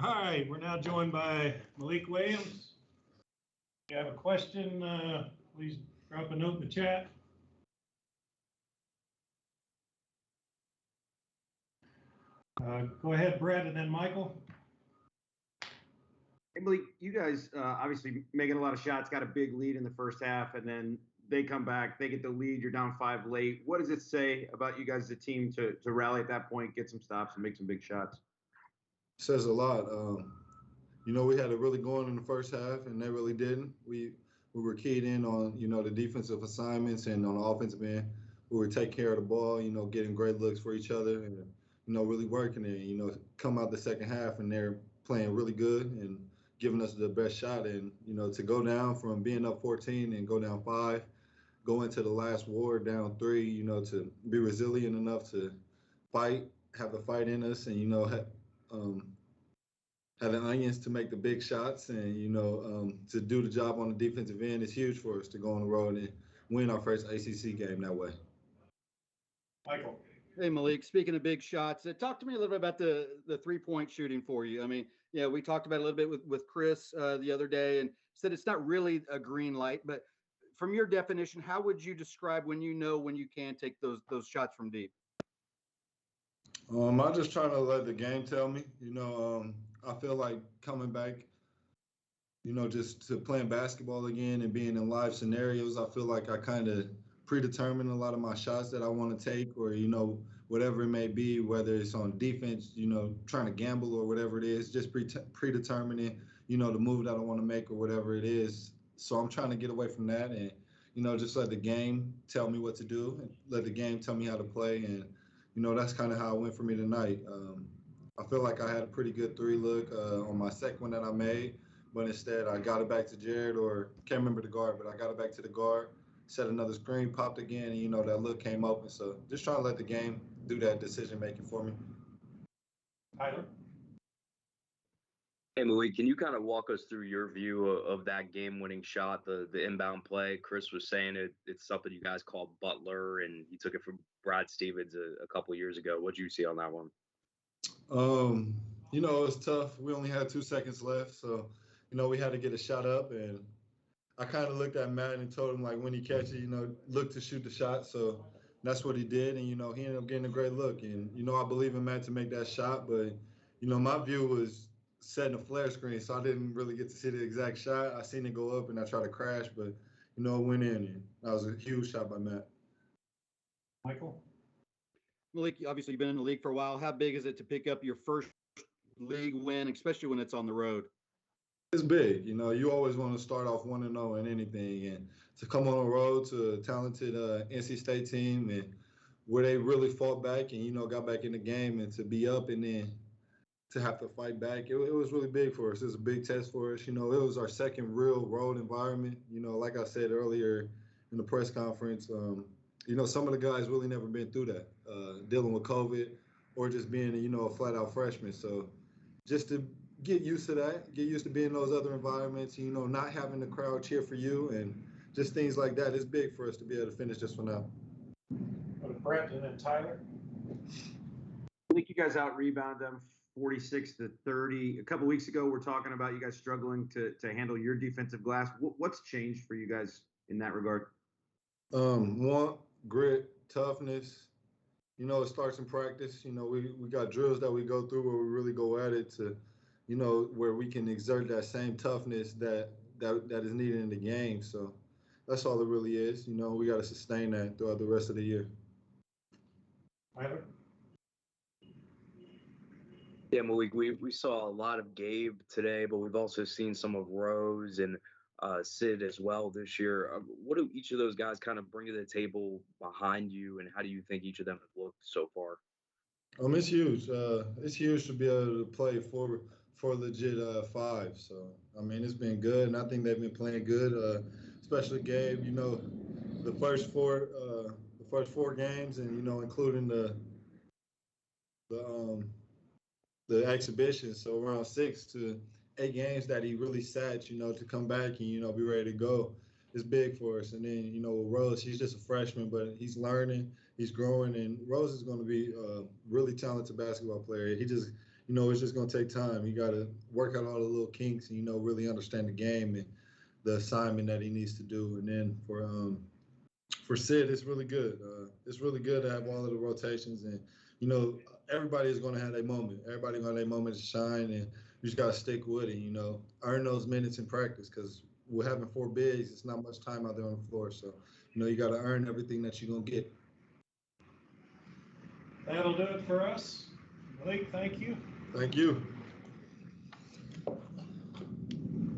All right, we're now joined by Malik Williams. If you have a question, please drop a note in the chat. Go ahead, Brett, and then Michael. Hey, Malik, you guys obviously making a lot of shots, got a big lead in the first half, and then they come back, they get the lead, you're down 5 late. What does it say about you guys as a team to rally at that point, get some stops, and make some big shots? Says a lot. We had it really going in the first half, and they really didn't. We were keyed in on, the defensive assignments, and on the offensive end, we would take care of the ball, getting great looks for each other, and, really working it. Come out the second half, and they're playing really good and giving us the best shot. And, to go down from being up 14 and go down 5, go into the last war down 3, to be resilient enough to fight, have the fight in us, and, have the onions to make the big shots, and, to do the job on the defensive end is huge for us to go on the road and win our first ACC game that way. Michael. Hey, Malik, speaking of big shots, talk to me a little bit about the three-point shooting for you. I mean, we talked about it a little bit with Chris the other day and said it's not really a green light, but from your definition, how would you describe when you can take those shots from deep? I just try to let the game tell me. I feel like coming back, just to playing basketball again and being in live scenarios, I feel like I kind of predetermine a lot of my shots that I want to take, or, whatever it may be, whether it's on defense, trying to gamble or whatever it is, just predetermining, the move that I want to make or whatever it is. So I'm trying to get away from that and, just let the game tell me what to do and let the game tell me how to play. And, that's kind of how it went for me tonight. I feel like I had a pretty good 3 look on my second one that I made, but instead I got it back to Jared, or can't remember the guard, but I got it back to the guard, set another screen, popped again, and, that look came open. So just trying to let the game do that decision-making for me. Tyler? Hey, Malik, can you kind of walk us through your view of that game-winning shot, the inbound play? Chris was saying it's something you guys call Butler, and he took it from Brad Stevens a couple years ago. What did you see on that one? It was tough. We only had 2 seconds left, so, we had to get a shot up, and I kind of looked at Matt and told him, like, when he catches it, look to shoot the shot. So that's what he did, and, he ended up getting a great look. And, I believe in Matt to make that shot, but, my view was setting a flare screen, so I didn't really get to see the exact shot. I seen it go up, and I tried to crash, but, it went in, and that was a huge shot by Matt. Michael? Malik, obviously you've been in the league for a while. How big is it to pick up your first league win, especially when it's on the road? It's big. You always want to start off 1-0 in anything, and to come on the road to a talented NC State team and where they really fought back and, got back in the game, and to be up and then to have to fight back, it was really big for us. It was a big test for us. It was our second real road environment. Like I said earlier in the press conference, some of the guys really never been through that, dealing with COVID or just being, a flat-out freshman. So just to get used to that, get used to being in those other environments, not having the crowd cheer for you and just things like that. It's big for us to be able to finish this one out. Go to Brett and then Tyler. I think you guys out-rebound them 46-30. A couple weeks ago, we're talking about you guys struggling to handle your defensive glass. What's changed for you guys in that regard? Want, grit, toughness. It starts in practice. We got drills that we go through where we really go at it to, where we can exert that same toughness that is needed in the game. So that's all it really is. We got to sustain that throughout the rest of the year. Tyler? Yeah, Malik, we saw a lot of Gabe today, but we've also seen some of Rose and Sid as well this year. What do each of those guys kind of bring to the table behind you, and how do you think each of them have looked so far? It's huge. It's huge to be able to play for legit 5. So it's been good, and I think they've been playing good. Especially Gabe. The first 4 games, and including the exhibition. So around 6 to 8 games that he really sat, to come back and, be ready to go is big for us. And then, Rose, he's just a freshman, but he's learning, he's growing, and Rose is going to be a really talented basketball player. He just you know, it's just going to take time. You got to work out all the little kinks and, you know, really understand the game and the assignment that he needs to do. And then for Sid, it's really good. It's really good to have all of the rotations, and you know, everybody is going to have their moment. Everybody going to have their moment to shine, and you just got to stick with it. You know, earn those minutes in practice, because we're having 4 bigs. It's not much time out there on the floor, so you know, you got to earn everything that you're going to get. That'll do it for us. Malik, thank you. Thank you.